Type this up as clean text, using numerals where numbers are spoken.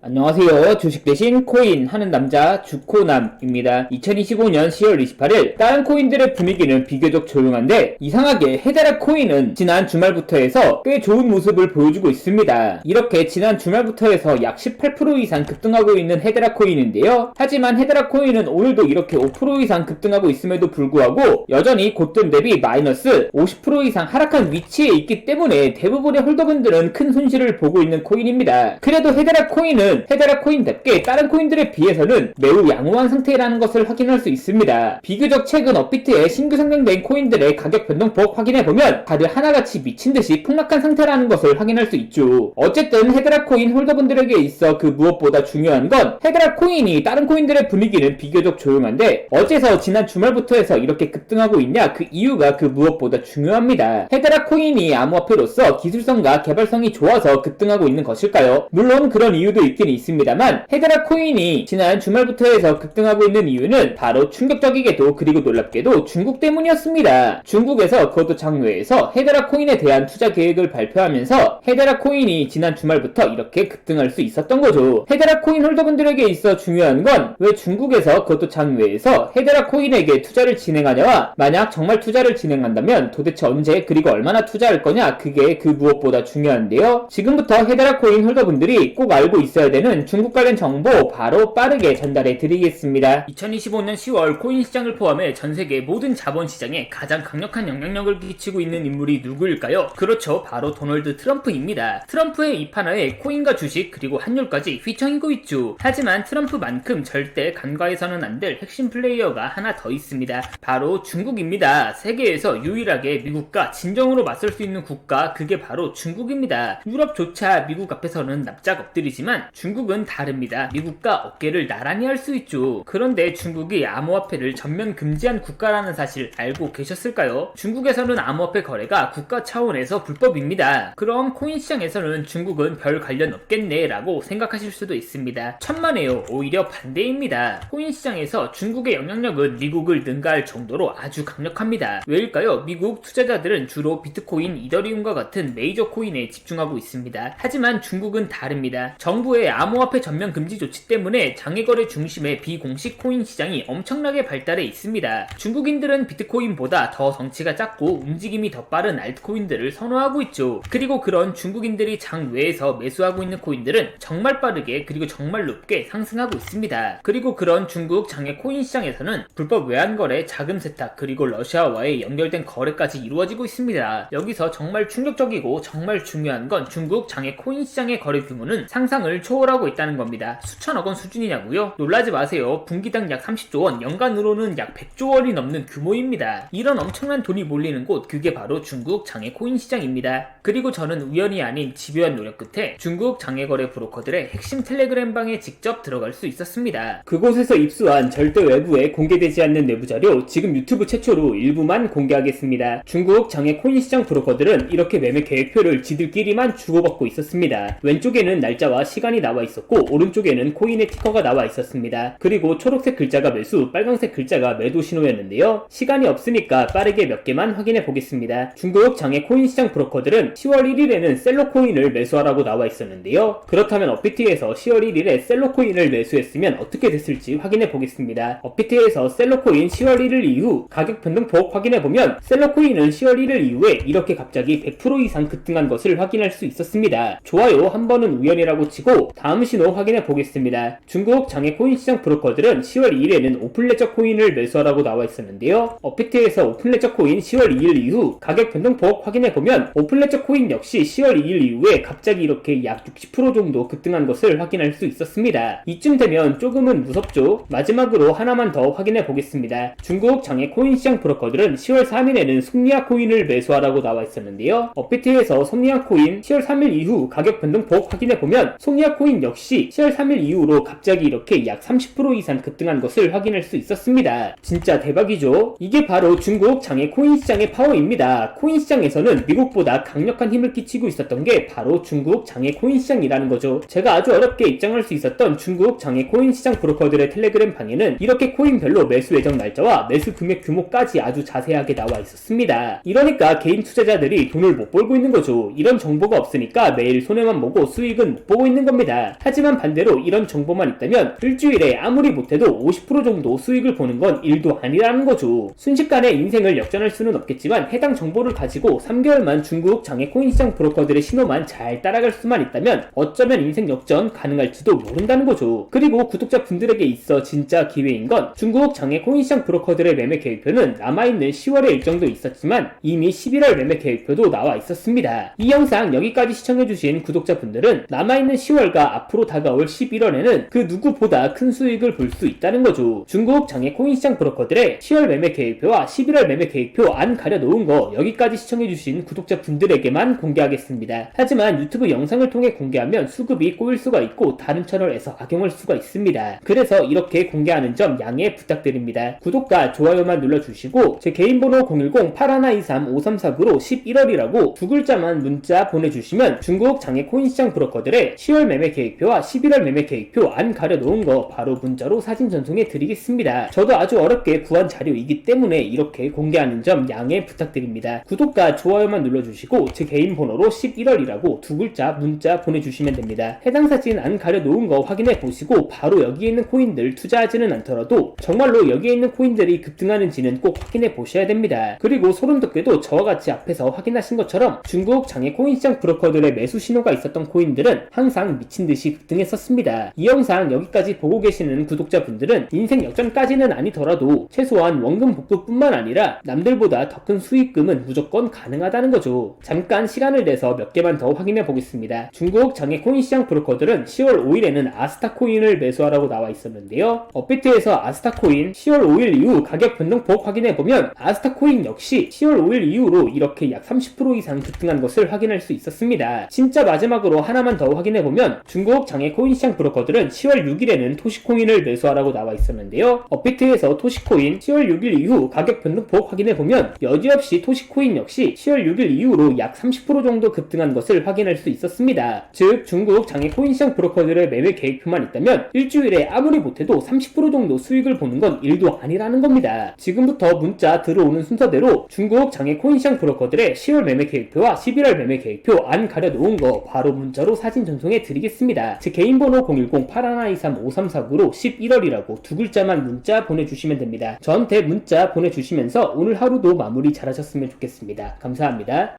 안녕하세요. 주식 대신 코인 하는 남자 주코남입니다. 2025년 10월 28일 다른 코인들의 분위기는 비교적 조용한데 이상하게 헤데라 코인은 지난 주말부터 해서 꽤 좋은 모습을 보여주고 있습니다. 이렇게 지난 주말부터 해서 약 18% 이상 급등하고 있는 헤데라 코인인데요. 하지만 헤데라 코인은 오늘도 이렇게 5% 이상 급등하고 있음에도 불구하고 여전히 고점 대비 마이너스 50% 이상 하락한 위치에 있기 때문에 대부분의 홀더분들은 큰 손실을 보고 있는 코인입니다. 그래도 헤데라 코인은 헤데라 코인답게 다른 코인들에 비해서는 매우 양호한 상태라는 것을 확인할 수 있습니다. 비교적 최근 업비트에 신규 상장된 코인들의 가격 변동폭 확인해보면 다들 하나같이 미친듯이 폭락한 상태라는 것을 확인할 수 있죠. 어쨌든 헤데라 코인 홀더분들에게 있어 그 무엇보다 중요한 건 헤데라 코인이 다른 코인들의 분위기는 비교적 조용한데 어째서 지난 주말부터 해서 이렇게 급등하고 있냐, 그 이유가 그 무엇보다 중요합니다. 헤데라 코인이 암호화폐로서 기술성과 개발성이 좋아서 급등하고 있는 것일까요? 물론 그런 이유도 있긴 있습니다만 헤데라 코인이 지난 주말부터 해서 급등하고 있는 이유는 바로 충격적이게도 그리고 놀랍게도 중국 때문이었습니다. 중국에서 그것도 장외에서 헤데라 코인에 대한 투자 계획을 발표하면서 헤데라 코인이 지난 주말부터 이렇게 급등할 수 있었던 거죠. 헤데라 코인 홀더분들에게 있어 중요한 건 왜 중국에서 그것도 장외에서 헤데라 코인에게 투자를 진행하냐와 만약 정말 투자를 진행한다면 도대체 언제 그리고 얼마나 투자할 거냐, 그게 그 무엇보다 중요한데요. 지금부터 헤데라 코인 홀더분들이 꼭 알고 있어야 되는 중국 관련 정보 바로 빠르게 전달해 드리겠습니다. 2025년 10월 코인 시장을 포함해 전 세계 모든 자본 시장에 가장 강력한 영향력을 끼치고 있는 인물이 누구일까요? 그렇죠, 바로 도널드 트럼프입니다. 트럼프의 입하나에 코인과 주식 그리고 환율까지 휘청이고 있죠. 하지만 트럼프만큼 절대 간과해서는 안 될 핵심 플레이어가 하나 더 있습니다. 바로 중국입니다. 세계에서 유일하게 미국과 진정으로 맞설 수 있는 국가, 그게 바로 중국입니다. 유럽조차 미국 앞에서는 납작 엎드리지만 중국은 다릅니다. 미국과 어깨를 나란히 할 수 있죠. 그런데 중국이 암호화폐를 전면 금지한 국가라는 사실 알고 계셨을까요? 중국에서는 암호화폐 거래가 국가 차원에서 불법입니다. 그럼 코인 시장에서는 중국은 별 관련 없겠네 라고 생각하실 수도 있습니다. 천만에요. 오히려 반대입니다. 코인 시장에서 중국의 영향력은 미국을 능가할 정도로 아주 강력합니다. 왜일까요? 미국 투자자들은 주로 비트코인, 이더리움과 같은 메이저 코인에 집중하고 있습니다. 하지만 중국은 다릅니다. 정부의 암호화폐 전면 금지 조치 때문에 장외거래 중심의 비공식 코인 시장이 엄청나게 발달해 있습니다. 중국인들은 비트코인보다 더 덩치가 작고 움직임이 더 빠른 알트코인들을 선호하고 있죠. 그리고 그런 중국인들이 장외에서 매수하고 있는 코인들은 정말 빠르게 그리고 정말 높게 상승하고 있습니다. 그리고 그런 중국 장외 코인 시장에서는 불법 외환거래, 자금 세탁, 그리고 러시아와의 연결된 거래까지 이루어지고 있습니다. 여기서 정말 충격적이고 정말 중요한 건 중국 장외 코인 시장의 거래 규모는 상상을 초월하고 있다는 겁니다. 수천억 원 수준이냐고요? 놀라지 마세요. 분기당 약 30조 원, 연간으로는 약 100조 원이 넘는 규모입니다. 이런 엄청난 돈이 몰리는 곳, 그게 바로 중국 장외 코인 시장입니다. 그리고 저는 우연이 아닌 집요한 노력 끝에 중국 장외거래 브로커들의 핵심 텔레그램 방에 직접 들어갈 수 있었습니다. 그곳에서 입수한 절대 외부에 공개되지 않는 내부 자료, 지금 유튜브 최초로 일부만 공개하겠습니다. 중국 장외 코인 시장 브로커들은 이렇게 매매 계획표를 지들끼리만 주고받고 있었습니다. 왼쪽에는 날짜와 시간이 나와 있었고 오른쪽에는 코인의 티커가 나와 있었습니다. 그리고 초록색 글자가 매수, 빨간색 글자가 매도 신호였는데요. 시간이 없으니까 빠르게 몇 개만 확인해 보겠습니다. 중국 장외 코인 시장 브로커들은 10월 1일에는 셀로 코인을 매수하라고 나와 있었는데요. 그렇다면 업비트에서 10월 1일에 셀로 코인을 매수했으면 어떻게 됐을지 확인해 보겠습니다. 업비트에서 셀로 코인 10월 1일 이후 가격 변동폭 확인해 보면 셀로 코인은 10월 1일 이후에 이렇게 갑자기 100% 이상 급등한 것을 확인할 수 있었습니다. 좋아요, 한 번은 우연이라고 치고 다음 신호 확인해 보겠습니다. 중국 장외 코인 시장 브로커들은 10월 2일에는 오픈레저 코인을 매수하라고 나와 있었는데요. 업비트에서 오픈레저 코인 10월 2일 이후 가격 변동폭 확인해 보면 오픈레저 코인 역시 10월 2일 이후에 갑자기 이렇게 약 60% 정도 급등한 것을 확인할 수 있었습니다. 이쯤 되면 조금은 무섭죠? 마지막으로 하나만 더 확인해 보겠습니다. 중국 장외 코인 시장 브로커들은 10월 3일에는 솜니아 코인을 매수하라고 나와 있었는데요. 업비트에서 솜니아 코인 10월 3일 이후 가격 변동폭 확인해 보면 솜니아 코인 역시 10월 3일 이후로 갑자기 이렇게 약 30% 이상 급등한 것을 확인할 수 있었습니다. 진짜 대박이죠? 이게 바로 중국 장외 코인 시장의 파워입니다. 코인 시장에서는 미국보다 강력한 힘을 끼치고 있었던 게 바로 중국 장외 코인 시장이라는 거죠. 제가 아주 어렵게 입장할 수 있었던 중국 장외 코인 시장 브로커들의 텔레그램 방에는 이렇게 코인별로 매수 예정 날짜와 매수 금액 규모까지 아주 자세하게 나와 있었습니다. 이러니까 개인 투자자들이 돈을 못 벌고 있는 거죠. 이런 정보가 없으니까 매일 손해만 보고 수익은 못 보고 있는 겁니다. 있습니다. 하지만 반대로 이런 정보만 있다면 일주일에 아무리 못해도 50% 정도 수익을 보는 건 일도 아니라는 거죠. 순식간에 인생을 역전할 수는 없겠지만 해당 정보를 가지고 3개월만 중국 장외 코인 시장 브로커들의 신호만 잘 따라갈 수만 있다면 어쩌면 인생 역전 가능할지도 모른다는 거죠. 그리고 구독자분들에게 있어 진짜 기회인 건 중국 장외 코인 시장 브로커들의 매매 계획표는 남아있는 10월의 일정도 있었지만 이미 11월 매매 계획표도 나와 있었습니다. 이 영상 여기까지 시청해주신 구독자분들은 남아있는 10월과 앞으로 다가올 11월에는 그 누구보다 큰 수익을 볼 수 있다는 거죠. 중국 장외 코인 시장 브로커들의 10월 매매 계획표와 11월 매매 계획표 안 가려놓은 거 여기까지 시청해주신 구독자분들에게만 공개하겠습니다. 하지만 유튜브 영상을 통해 공개하면 수급이 꼬일 수가 있고 다른 채널에서 악용할 수가 있습니다. 그래서 이렇게 공개하는 점 양해 부탁드립니다. 구독과 좋아요만 눌러주시고 제 개인 번호 010-8123-5349로 11월이라고 두 글자만 문자 보내주시면 중국 장외 코인 시장 브로커들의 10월 매매 계획표와 11월 매매 계획표 안 가려놓은 거 바로 문자로 사진 전송해 드리겠습니다. 저도 아주 어렵게 구한 자료이기 때문에 이렇게 공개하는 점 양해 부탁드립니다. 구독과 좋아요만 눌러주시고 제 개인 번호로 11월이라고 두 글자 문자 보내주시면 됩니다. 해당 사진 안 가려놓은 거 확인해 보시고 바로 여기에 있는 코인들 투자하지는 않더라도 정말로 여기에 있는 코인들이 급등하는지는 꼭 확인해 보셔야 됩니다. 그리고 소름 돋게도 저와 같이 앞에서 확인하신 것처럼 중국 장외 코인 시장 브로커들의 매수 신호가 있었던 코인들은 항상 미친듯이 급등했었습니다. 이 영상 여기까지 보고 계시는 구독자분들은 인생 역전까지는 아니더라도 최소한 원금 복구뿐만 아니라 남들보다 더 큰 수익금은 무조건 가능하다는 거죠. 잠깐 시간을 내서 몇 개만 더 확인해 보겠습니다. 중국 장외 코인 시장 브로커들은 10월 5일에는 아스타 코인을 매수하라고 나와 있었는데요. 업비트에서 아스타 코인 10월 5일 이후 가격 변동폭 확인해 보면 아스타 코인 역시 10월 5일 이후로 이렇게 약 30% 이상 급등한 것을 확인할 수 있었습니다. 진짜 마지막으로 하나만 더 확인해 보면 중국 장외 코인 시장 브로커들은 10월 6일에는 토시코인을 매수하라고 나와 있었는데요. 업비트에서 토시코인 10월 6일 이후 가격 변동폭 확인해 보면 여지없이 토시코인 역시 10월 6일 이후로 약 30% 정도 급등한 것을 확인할 수 있었습니다. 즉 중국 장외 코인 시장 브로커들의 매매 계획표만 있다면 일주일에 아무리 못해도 30% 정도 수익을 보는 건 일도 아니라는 겁니다. 지금부터 문자 들어오는 순서대로 중국 장외 코인 시장 브로커들의 10월 매매 계획표와 11월 매매 계획표 안 가려놓은 거 바로 문자로 사진 전송해 드리겠습니다. 제 개인 번호 010-8123-5349로 11월이라고 두 글자만 문자 보내주시면 됩니다. 저한테 문자 보내주시면서 오늘 하루도 마무리 잘하셨으면 좋겠습니다. 감사합니다.